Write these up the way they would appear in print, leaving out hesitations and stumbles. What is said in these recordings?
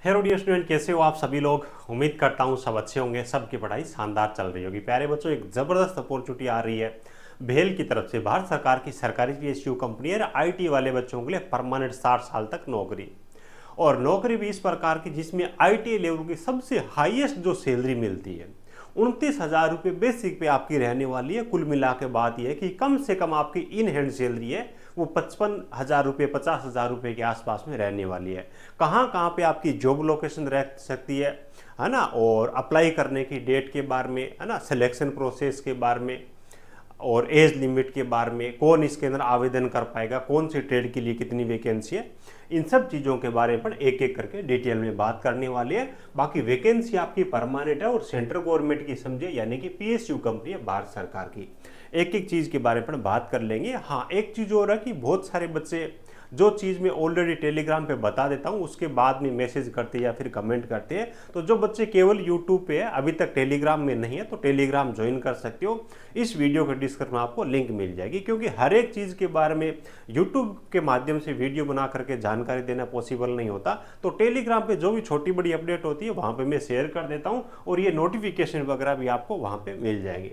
Hello dear student, कैसे हो आप सभी लोग। उम्मीद करता हूँ सब अच्छे होंगे, सबकी पढ़ाई शानदार चल रही होगी। प्यारे बच्चों, एक ज़बरदस्त अपॉर्चुनिटी आ रही है भेल की तरफ से। भारत सरकार की सरकारी पीएसयू कंपनी है, आईटी वाले बच्चों के लिए परमानेंट 60 साल तक नौकरी। और नौकरी भी इस प्रकार की जिसमें आईटी लेवल की सबसे हाईएस्ट जो सैलरी मिलती है 29,000 रुपये बेसिक पे आपकी रहने वाली है। कुल मिला के बात यह है कि कम से कम आपकी इन हैंड सैलरी है वो 55,000 रुपये 50,000 रुपये के आसपास में रहने वाली है। कहाँ कहाँ पे आपकी जॉब लोकेशन रह सकती है ना, और अप्लाई करने की डेट के बारे में, है ना, सिलेक्शन प्रोसेस के बारे में, और एज लिमिट के बारे में, कौन इसके अंदर आवेदन कर पाएगा, कौन सी ट्रेड के लिए कितनी वैकेंसी है, इन सब चीज़ों के बारे में एक एक करके डिटेल में बात करने वाली है। बाकी वैकेंसी आपकी परमानेंट है और सेंट्रल गवर्नमेंट की समझे, यानी कि पीएसयू कंपनी है भारत सरकार की। एक एक चीज़ के बारे में बात कर लेंगे। हाँ, एक चीज़ और है कि बहुत सारे बच्चे जो चीज़ मैं ऑलरेडी टेलीग्राम पे बता देता हूँ उसके बाद में मैसेज करते हैं या फिर कमेंट करते हैं। तो जो बच्चे केवल यूट्यूब पे है, अभी तक टेलीग्राम में नहीं है, तो टेलीग्राम ज्वाइन कर सकते हो। इस वीडियो के डिस्क्रिप्शन में आपको लिंक मिल जाएगी, क्योंकि हर एक चीज़ के बारे में यूट्यूब के माध्यम से वीडियो बना करके जानकारी देना पॉसिबल नहीं होता। तो टेलीग्राम पे जो भी छोटी बड़ी अपडेट होती है वहाँ पर मैं शेयर कर देता हूँ, और ये नोटिफिकेशन वगैरह भी आपको वहाँ पर मिल जाएगी।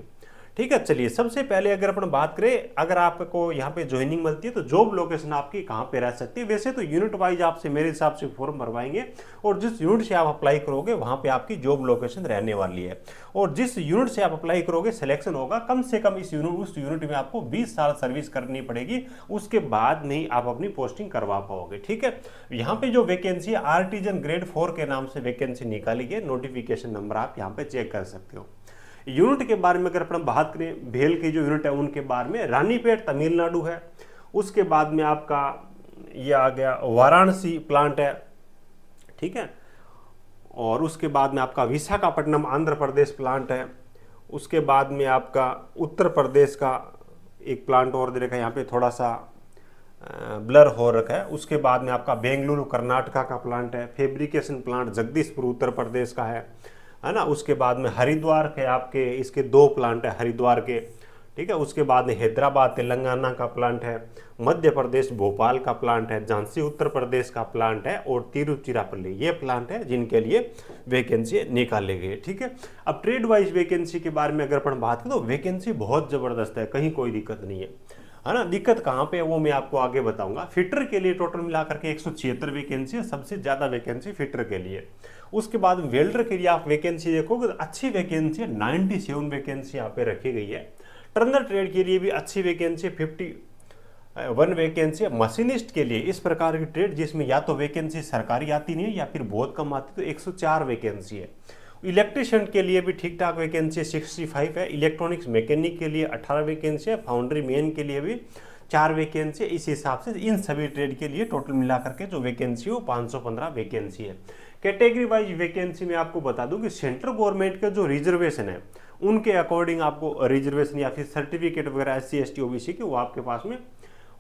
ठीक है, चलिए सबसे पहले अगर अपन बात करें, अगर आपको यहाँ पे ज्वाइनिंग मिलती है तो जॉब लोकेशन आपकी कहाँ पे रह सकती है। वैसे तो यूनिट वाइज आपसे मेरे हिसाब से फॉर्म भरवाएंगे, और जिस यूनिट से आप अप्लाई करोगे वहाँ पे आपकी जॉब लोकेशन रहने वाली है। और जिस यूनिट से आप अप्लाई करोगे सिलेक्शन होगा, कम से कम उस यूनिट में आपको 20 साल सर्विस करनी पड़ेगी, उसके बाद में ही आप अपनी पोस्टिंग करवा पाओगे। ठीक है, यहाँ पे जो वैकेंसी है आर्टिजन ग्रेड 4 के नाम से वैकेंसी निकाली गई, नोटिफिकेशन नंबर आप यहाँ पे चेक कर सकते हो। यूनिट के बारे में अगर अपन बात करें, भेल की जो यूनिट है उनके बारे में, रानीपेट तमिलनाडु है। उसके बाद में आपका ये आ गया वाराणसी प्लांट है। ठीक है, और उसके बाद में आपका विशाखापट्टनम आंध्र प्रदेश प्लांट है। उसके बाद में आपका उत्तर प्रदेश का एक प्लांट और दे रखा है, यहाँ पे थोड़ा सा ब्लर हो रखा है। उसके बाद में आपका बेंगलुरु कर्नाटका का प्लांट है। फैब्रिकेशन प्लांट जगदीशपुर उत्तर प्रदेश का है ना। उसके बाद में हरिद्वार के आपके इसके 2 प्लांट है हरिद्वार के। ठीक है, उसके बाद में हैदराबाद तेलंगाना का प्लांट है, मध्य प्रदेश भोपाल का प्लांट है, झांसी उत्तर प्रदेश का प्लांट है, और तिरुचिरापल्ली ये प्लांट है जिनके लिए वैकेंसी निकाले गए। ठीक है, अब ट्रेड वाइज वैकेंसी के बारे में अगर अपन बात करें तो वैकेंसी बहुत ज़बरदस्त है, कहीं कोई दिक्कत नहीं है ना। दिक्कत कहाँ पे है वो मैं आपको आगे बताऊंगा। फिटर के लिए टोटल मिलाकर के 176 वैकेंसी है, सबसे ज़्यादा वैकेंसी फिटर के लिए। उसके बाद वेल्डर के लिए आप वैकेंसी देखोगे तो अच्छी वैकेंसी है, 97 वैकेंसी यहाँ पे रखी गई है। टर्नर ट्रेड के लिए भी अच्छी वैकेंसी 51 वैकेंसी है। मशीनिस्ट के लिए इस प्रकार की ट्रेड जिसमें या तो वैकेंसी सरकारी आती नहीं है या फिर बहुत कम आती, तो 104 वैकेंसी है। इलेक्ट्रिशियन के लिए भी ठीक ठाक वैकेंसी 65 है। इलेक्ट्रॉनिक्स मैकेनिक के लिए 18 वैकेंसी है। फाउंड्री मैन के लिए भी 4 वैकेंसी है। इस हिसाब से इन सभी ट्रेड के लिए टोटल मिलाकर के जो वैकेंसी हो 515 वैकेंसी है। कैटेगरी वाइज वैकेंसी में आपको बता दूं कि सेंट्रल गवर्नमेंट का जो रिजर्वेशन है उनके अकॉर्डिंग आपको रिजर्वेशन या फिर सर्टिफिकेट वगैरह SC ST OBC के वो आपके पास में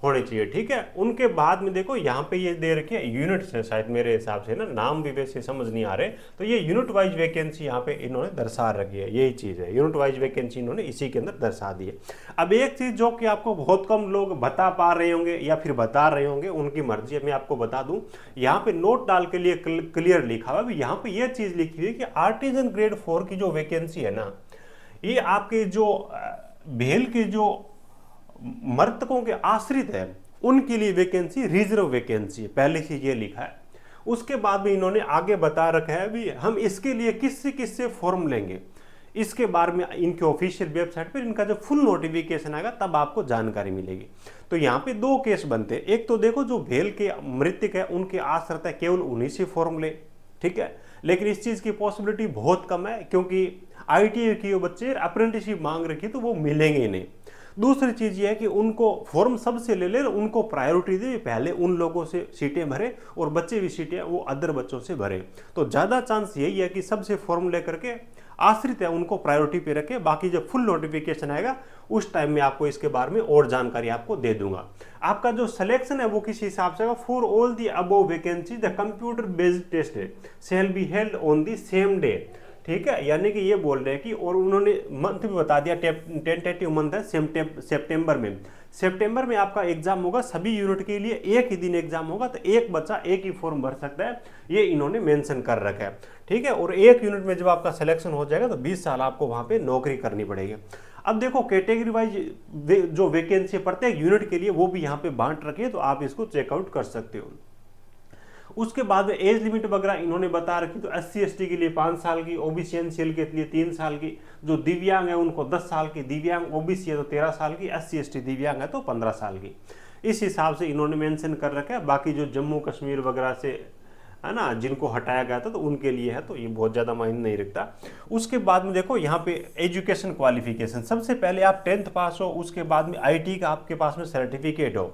होने चाहिए। ठीक है, उनके बाद में देखो यहाँ पे ये दे रखे यूनिट्स है, शायद मेरे हिसाब से ना नाम भी वैसे समझ नहीं आ रहे, तो ये यूनिट वाइज वैकेंसी यहाँ पे इन्होंने दर्शा रखी है। यही चीज़ है, यूनिट वाइज वैकेंसी इन्होंने इसी के अंदर दर्शा दी है। अब एक चीज़ जो कि आपको बहुत कम लोग बता पा रहे होंगे या फिर बता रहे होंगे, उनकी मर्जी है, मैं आपको बता दूँ। यहाँ पे नोट डाल के लिए क्लियर लिखा हुआ है, यहाँ पे ये चीज़ लिखी हुई है कि आर्टिजन ग्रेड 4 की जो वैकेंसी है ना, ये आपके जो भेल के जो मृतकों के आश्रित है उनके लिए वैकेंसी रिजर्व वैकेंसी है, पहले से ये लिखा है। उसके बाद में इन्होंने आगे बता रखा है भी हम इसके लिए किससे फॉर्म लेंगे, इसके बारे में इनके ऑफिशियल वेबसाइट पर इनका जब फुल नोटिफिकेशन आएगा तब आपको जानकारी मिलेगी। तो यहाँ पे 2 केस बनते हैं। एक तो देखो जो भेल के मृतक है उनके आश्रित है, केवल उन्हीं से फॉर्म ले। ठीक है, लेकिन इस चीज़ की पॉसिबिलिटी बहुत कम है, क्योंकि ITI के बच्चे अप्रेंटिसशिप मांग रखी तो वो मिलेंगे ही नहीं। दूसरी चीज़ ये है कि उनको फॉर्म सबसे ले ले, उनको प्रायोरिटी दे, पहले उन लोगों से सीटें भरे और बच्चे भी सीटें वो अदर बच्चों से भरे। तो ज़्यादा चांस यही है कि सबसे फॉर्म लेकर के आश्रित है उनको प्रायोरिटी पे रखे। बाकी जब फुल नोटिफिकेशन आएगा उस टाइम में आपको इसके बारे में और जानकारी आपको दे दूंगा। आपका जो सिलेक्शन है वो किस हिसाब से होगा, for all the above vacancy the computer based test shall be held on the same day. ठीक है, यानी कि ये बोल रहे हैं कि, और उन्होंने मंथ भी बता दिया, टेंटेटिव मंथ है सितंबर में, सितंबर में आपका एग्जाम होगा, सभी यूनिट के लिए एक ही दिन एग्जाम होगा, तो एक बच्चा एक ही फॉर्म भर सकता है, ये इन्होंने मेंशन कर रखा है, ठीक है। और एक यूनिट में जब आपका सिलेक्शन हो जाएगा तो 20 साल आपको वहां पे नौकरी करनी पड़ेगी। अब देखो कैटेगरी वाइज जो वैकेंसी प्रत्येक यूनिट के लिए वो भी यहाँ पे बांट रखी है, तो आप इसको चेकआउट कर सकते हो। उसके बाद में एज लिमिट वगैरह इन्होंने बता रखी, तो SC/ST के लिए 5 साल की, OBC NCL के लिए 3 साल की, जो दिव्यांग है उनको 10 साल की, दिव्यांग OBC है तो 13 साल की, SC/ST दिव्यांग है तो 15 साल की। इस हिसाब से इन्होंने मेंशन कर रखा है। बाकी जो जम्मू कश्मीर वगैरह से है ना, जिनको हटाया गया था तो उनके लिए है, तो ये बहुत ज़्यादा मायने नहीं रखता। उसके बाद में देखो यहाँ पे एजुकेशन क्वालिफिकेशन, सबसे पहले आप 10th पास हो, उसके बाद में IT का आपके पास में सर्टिफिकेट हो,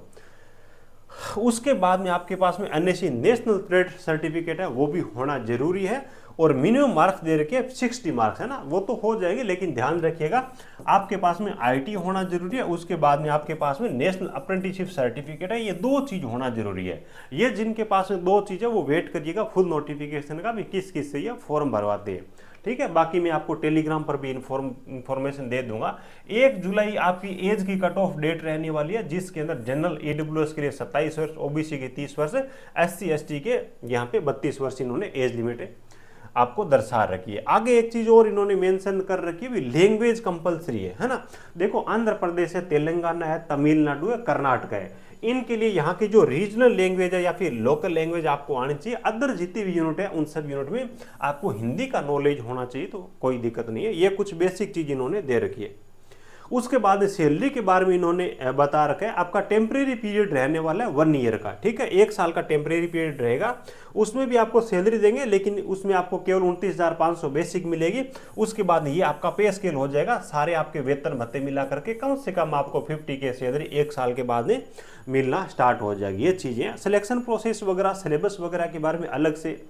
उसके बाद में आपके पास में NSC नेशनल ट्रेड सर्टिफिकेट है, वो भी होना जरूरी है। और मिनिमम मार्क्स दे रखे 60 मार्क्स है ना, वो तो हो जाएंगे, लेकिन ध्यान रखिएगा आपके पास में IT होना जरूरी है। उसके बाद में आपके पास में नेशनल अप्रेंटिसशिप सर्टिफिकेट है, ये 2 चीज होना जरूरी है। ये जिनके पास में 2 चीज है वो वेट करिएगा फुल नोटिफिकेशन का भी, किस किस से ये फॉर्म भरवाते हैं, ठीक है। बाकी मैं आपको टेलीग्राम पर भी इंफॉर्मेशन दे दूंगा। 1 जुलाई आपकी एज की कट ऑफ डेट रहने वाली है, जिसके अंदर जनरल AWS के लिए 27 वर्ष, OBC के 30 वर्ष, SC/ST के यहाँ पे 32 वर्ष इन्होंने एज लिमिट आपको दर्शा रखी है। आगे एक चीज और इन्होंने मेंशन कर रखी है, लैंग्वेज कंपलसरी है ना। देखो आंध्र प्रदेश है, तेलंगाना है, तमिलनाडु है, कर्नाटक है, इनके लिए यहाँ की जो रीजनल लैंग्वेज है या फिर लोकल लैंग्वेज आपको आनी चाहिए। अदर जितनी भी यूनिट है उन सब यूनिट में आपको हिंदी का नॉलेज होना चाहिए, तो कोई दिक्कत नहीं है। ये कुछ बेसिक चीज इन्होंने दे रखी है। उसके बाद सैलरी के बारे में इन्होंने बता रखा है, आपका टेम्परेरी पीरियड रहने वाला है 1 ईयर का, ठीक है। 1 साल का टेम्परेरी पीरियड रहेगा, उसमें भी आपको सैलरी देंगे, लेकिन उसमें आपको केवल 29,500 बेसिक मिलेगी। उसके बाद ये आपका पे स्केल हो जाएगा, सारे आपके वेतन भत्ते मिला करके कम से कम आपको 50 के सैलरी 1 साल के बाद में मिलना स्टार्ट हो जाएगी। ये चीज़ें सिलेक्शन प्रोसेस वगैरह, सिलेबस वगैरह के बारे में अलग से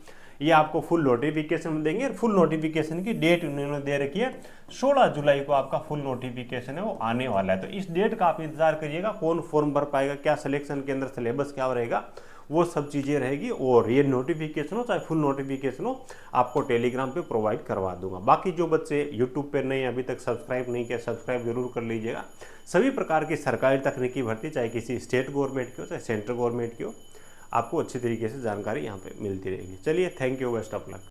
ये आपको फुल नोटिफिकेशन देंगे। फुल नोटिफिकेशन की डेट उन्होंने दे रखी है 16 जुलाई को आपका फुल नोटिफिकेशन है वो आने वाला है, तो इस डेट का आप इंतजार करिएगा। कौन फॉर्म भर पाएगा, क्या सिलेक्शन के अंदर सिलेबस क्या रहेगा, वो सब चीज़ें रहेगी। और ये नोटिफिकेशन हो चाहे फुल नोटिफिकेशन हो, आपको टेलीग्राम पे प्रोवाइड करवा दूंगा। बाकी जो बच्चे यूट्यूब पे नहीं अभी तक सब्सक्राइब नहीं किया, सब्सक्राइब जरूर कर लीजिएगा। सभी प्रकार की सरकारी तकनीकी भर्ती, चाहे किसी स्टेट गवर्नमेंट की हो चाहे सेंट्रल गवर्नमेंट की हो, आपको अच्छी तरीके से जानकारी यहाँ पे मिलती रहेगी। चलिए, thank you, best of luck.